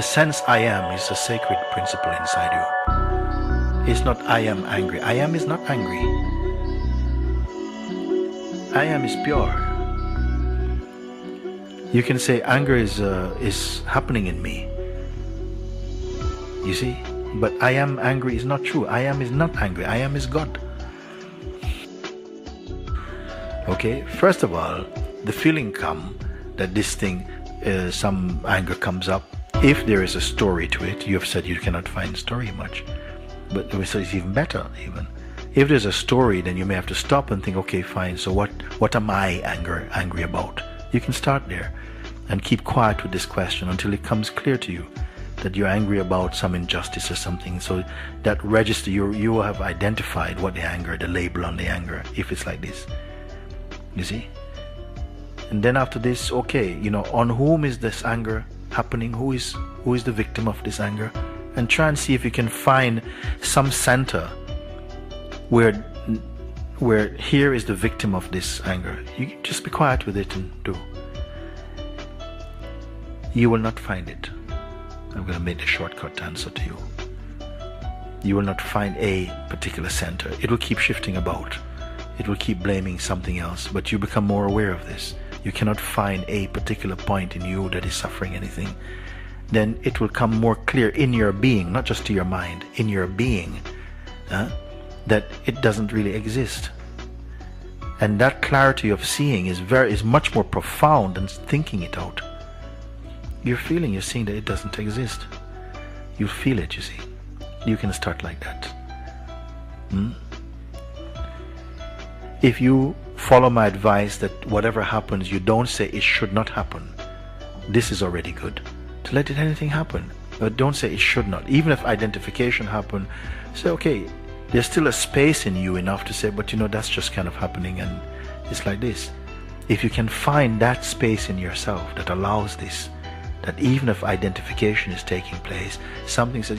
The sense I am is a sacred principle inside you. It's not I am angry. I am is not angry. I am is pure. You can say anger is happening in me. You see? But I am angry is not true. I am is not angry. I am is God. Okay? First of all, the feeling come that this thing, some anger comes up. If there is a story to it, you have said you cannot find story much. But so it's even better, even. If there's a story, then you may have to stop and think, okay, fine, so what am I angry about? You can start there and keep quiet with this question until it comes clear to you that you're angry about some injustice or something. So that register, you will have identified what the anger, the label on the anger, if it's like this. You see? And then after this, okay, on whom is this anger happening? Who is the victim of this anger? And try and see if you can find some center where here is the victim of this anger. You just be quiet with it and do. You will not find it. I'm going to make the shortcut answer to you. You will not find a particular center. It will keep shifting about. It will keep blaming something else, but you become more aware of this. You cannot find a particular point in you that is suffering anything. Then it will come more clear in your being, not just to your mind, in your being, that it doesn't really exist. And that clarity of seeing is much more profound than thinking it out. You're seeing that it doesn't exist. You feel it, you see. You can start like that. If you follow my advice that whatever happens, you don't say it should not happen. This is already good. To let anything happen. But don't say it should not. Even if identification happen, say, okay, there's still a space in you enough to say, but that's just kind of happening and it's like this. If you can find that space in yourself that allows this, that even if identification is taking place, something says,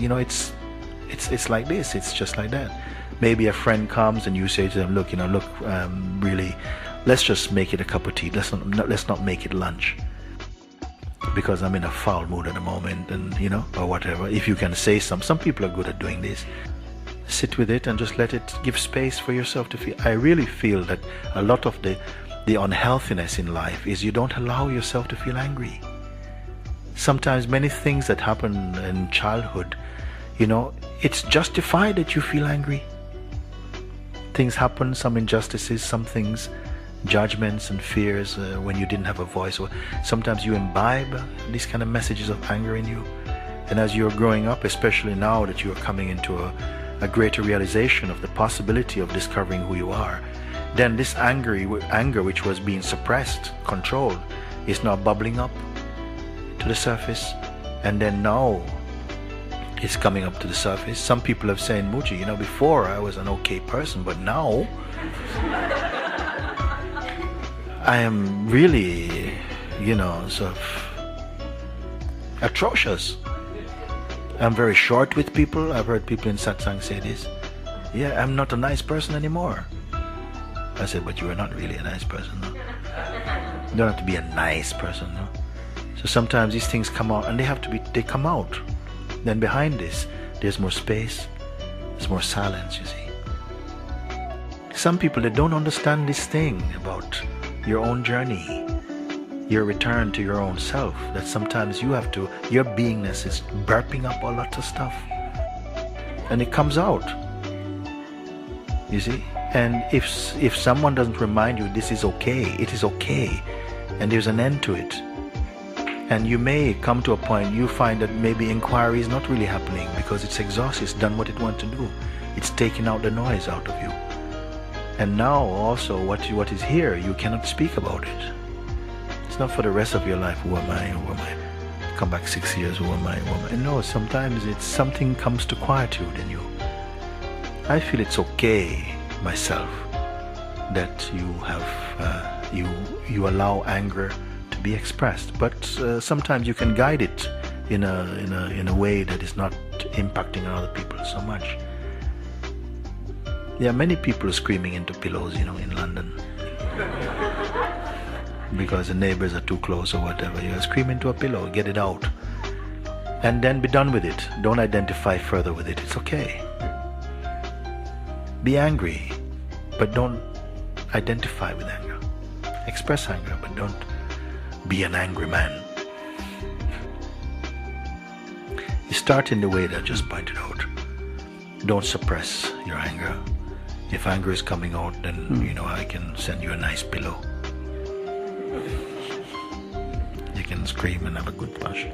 it's like this, it's just like that. Maybe a friend comes and you say to them, look, really, let's just make it a cup of tea. Let's not make it lunch, because I'm in a foul mood at the moment, and or whatever. If you can say some people are good at doing this. Sit with it and just let it give space for yourself to feel. I really feel that a lot of the unhealthiness in life is you don't allow yourself to feel angry. Sometimes many things that happen in childhood, it's justified that you feel angry. Things happen, some injustices, some things, judgments and fears when you didn't have a voice, or sometimes you imbibe these kind of messages of anger in you. And as you're growing up, especially now that you're coming into a greater realization of the possibility of discovering who you are, then this anger which was being suppressed, controlled, is now bubbling up to the surface, and then now it's coming up to the surface. Some people have said, Mooji, before I was an okay person, but now I am really, sort of atrocious. I'm very short with people. I've heard people in satsang say this. Yeah, I'm not a nice person anymore. I said, but you are not really a nice person, no? You don't have to be a nice person, no? So sometimes these things come out, and they come out. Then behind this, there's more space, there's more silence, you see. Some people, they don't understand this thing about your own journey, your return to your own self, that sometimes your beingness is burping up a lot of stuff. And it comes out, you see. And if someone doesn't remind you this is okay, it is okay, and there's an end to it. And you may come to a point you find that maybe inquiry is not really happening because it's exhausted, it's done what it wants to do. It's taken out the noise out of you. And now also what is here, you cannot speak about it. It's not for the rest of your life, who am I? Come back 6 years, who am I? No, sometimes it's something comes to quietude in you. I feel it's okay, myself, that you have, you allow anger be expressed, but sometimes you can guide it in a way that is not impacting on other people so much. There are many people screaming into pillows, in London, because the neighbors are too close or whatever. You scream into a pillow, get it out. and then be done with it. Don't identify further with it. It's okay. Be angry, but don't identify with anger. Express anger, but don't be an angry man. You start in the way that I just pointed out. Don't suppress your anger. If anger is coming out, then I can send you a nice pillow. You can scream and have a good flush.